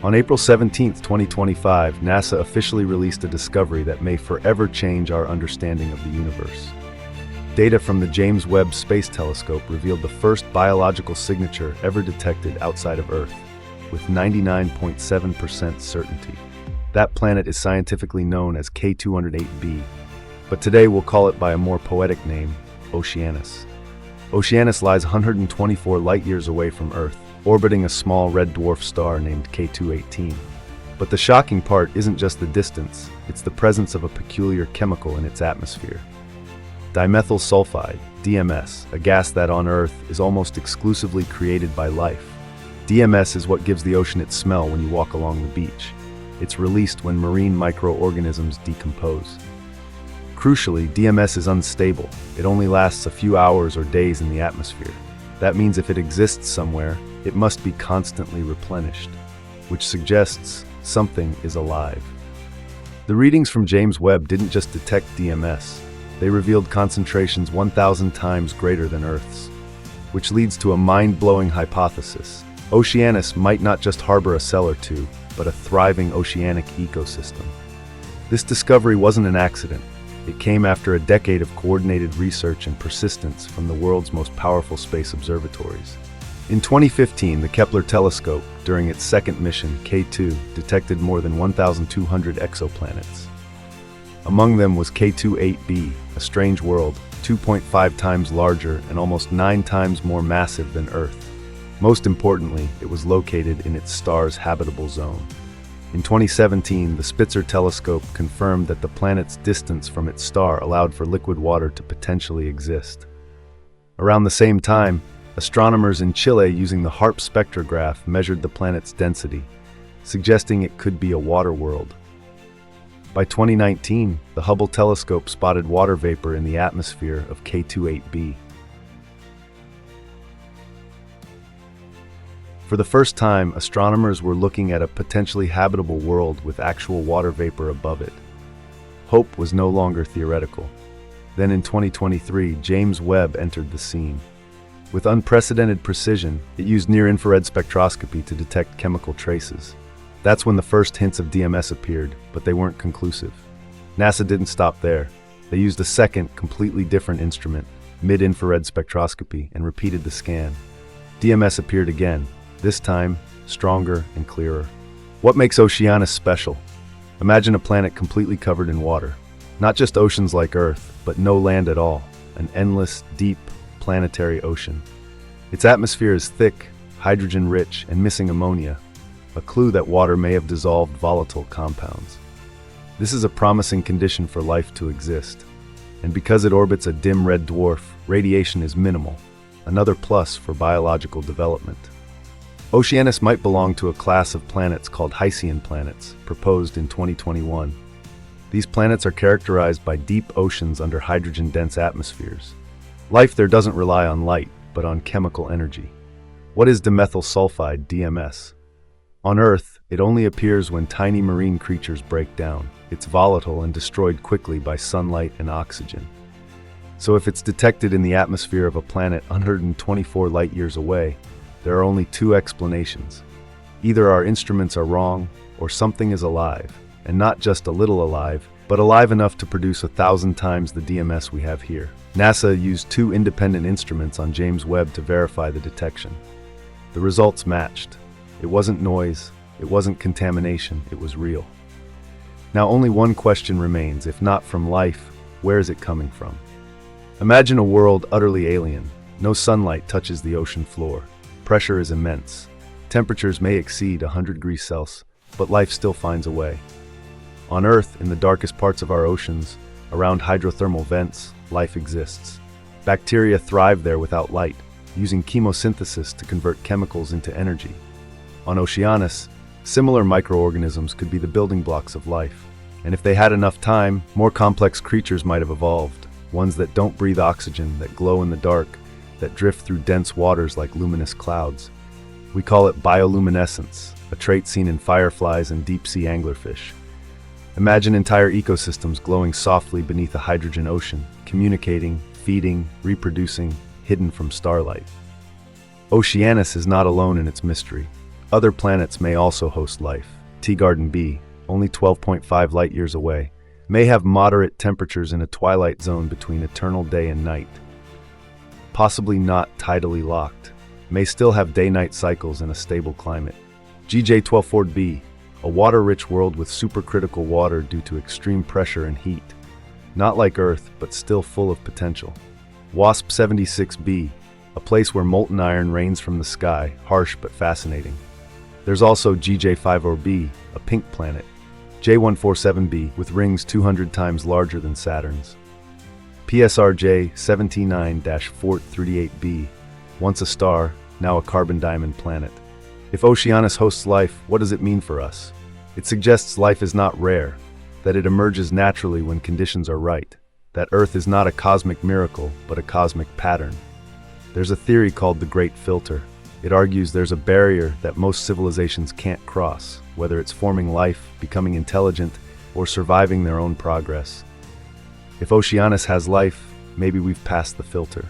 On April 17, 2025, NASA officially released a discovery that may forever change our understanding of the universe. Data from the James Webb Space Telescope revealed the first biological signature ever detected outside of Earth, with 99.7% certainty. That planet is scientifically known as K208b, but today we'll call it by a more poetic name, Oceanus. Oceanus lies 124 light-years away from Earth, orbiting a small red dwarf star named K218. But the shocking part isn't just the distance, it's the presence of a peculiar chemical in its atmosphere. Dimethyl Sulfide, DMS, a gas that on Earth is almost exclusively created by life. DMS is what gives the ocean its smell when you walk along the beach. It's released when marine microorganisms decompose. Crucially, DMS is unstable. It only lasts a few hours or days in the atmosphere. That means if it exists somewhere, it must be constantly replenished, which suggests something is alive. The readings from James Webb didn't just detect DMS. They revealed concentrations 1,000 times greater than Earth's, which leads to a mind-blowing hypothesis. Oceanus might not just harbor a cell or two, but a thriving oceanic ecosystem. This discovery wasn't an accident. It came after a decade of coordinated research and persistence from the world's most powerful space observatories. In 2015, the Kepler telescope, during its second mission, K2, detected more than 1,200 exoplanets. Among them was K28b, a strange world, 2.5 times larger and almost 9 times more massive than Earth. Most importantly, it was located in its star's habitable zone. In 2017, the Spitzer telescope confirmed that the planet's distance from its star allowed for liquid water to potentially exist. Around the same time, astronomers in Chile using the HARP spectrograph measured the planet's density, suggesting it could be a water world. By 2019, the Hubble telescope spotted water vapor in the atmosphere of K28b. For the first time, astronomers were looking at a potentially habitable world with actual water vapor above it. Hope was no longer theoretical. Then in 2023, James Webb entered the scene. With unprecedented precision, it used near-infrared spectroscopy to detect chemical traces. That's when the first hints of DMS appeared, but they weren't conclusive. NASA didn't stop there. They used a second, completely different instrument, mid-infrared spectroscopy, and repeated the scan. DMS appeared again, this time stronger and clearer. What makes Oceanus special? Imagine a planet completely covered in water. Not just oceans like Earth, but no land at all. An endless, deep, planetary ocean. Its atmosphere is thick, hydrogen-rich, and missing ammonia, a clue that water may have dissolved volatile compounds. This is a promising condition for life to exist. And because it orbits a dim red dwarf, radiation is minimal, another plus for biological development. Oceanus might belong to a class of planets called Hycean planets, proposed in 2021. These planets are characterized by deep oceans under hydrogen-dense atmospheres. Life there doesn't rely on light, but on chemical energy. What is dimethyl sulfide, DMS? On Earth, it only appears when tiny marine creatures break down. It's volatile and destroyed quickly by sunlight and oxygen. So if it's detected in the atmosphere of a planet 124 light-years away, there are only two explanations. Either our instruments are wrong, or something is alive, and not just a little alive, but alive enough to produce 1,000 times the DMS we have here. NASA used 2 independent instruments on James Webb to verify the detection. The results matched. It wasn't noise, it wasn't contamination, it was real. Now only one question remains: if not from life, where is it coming from? Imagine a world utterly alien. No sunlight touches the ocean floor. Pressure is immense. Temperatures may exceed 100 degrees Celsius, but life still finds a way. On Earth, in the darkest parts of our oceans, around hydrothermal vents, life exists. Bacteria thrive there without light, using chemosynthesis to convert chemicals into energy. On Oceanus, similar microorganisms could be the building blocks of life. And if they had enough time, more complex creatures might have evolved. Ones that don't breathe oxygen, that glow in the dark, that drift through dense waters like luminous clouds. We call it bioluminescence, a trait seen in fireflies and deep-sea anglerfish. Imagine entire ecosystems glowing softly beneath a hydrogen ocean, communicating, feeding, reproducing, hidden from starlight. Oceanus is not alone in its mystery. Other planets may also host life. Teegarden b, only 12.5 light-years away, may have moderate temperatures in a twilight zone between eternal day and night. Possibly not tidally locked, may still have day-night cycles in a stable climate. GJ12-4b, a water-rich world with supercritical water due to extreme pressure and heat. Not like Earth, but still full of potential. WASP-76b, a place where molten iron rains from the sky, harsh but fascinating. There's also GJ50b, a pink planet. J147b, with rings 200 times larger than Saturn's. PSRJ 79-438b, once a star, now a carbon diamond planet. If Oceanus hosts life, what does it mean for us? It suggests life is not rare, that it emerges naturally when conditions are right, that Earth is not a cosmic miracle, but a cosmic pattern. There's a theory called the Great Filter. It argues there's a barrier that most civilizations can't cross, whether it's forming life, becoming intelligent, or surviving their own progress. If Oceanus has life, maybe we've passed the filter.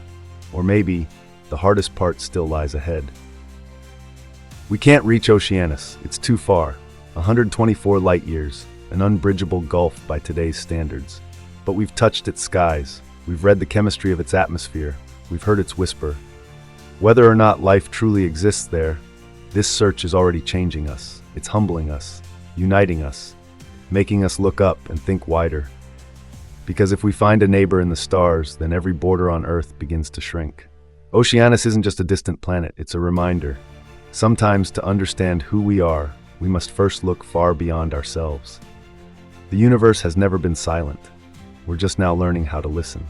Or maybe the hardest part still lies ahead. We can't reach Oceanus, it's too far. 124 light-years, an unbridgeable gulf by today's standards. But we've touched its skies, we've read the chemistry of its atmosphere, we've heard its whisper. Whether or not life truly exists there, this search is already changing us. It's humbling us, uniting us, making us look up and think wider. Because if we find a neighbor in the stars, then every border on Earth begins to shrink. Oceanus isn't just a distant planet, it's a reminder. Sometimes to understand who we are, we must first look far beyond ourselves. The universe has never been silent. We're just now learning how to listen.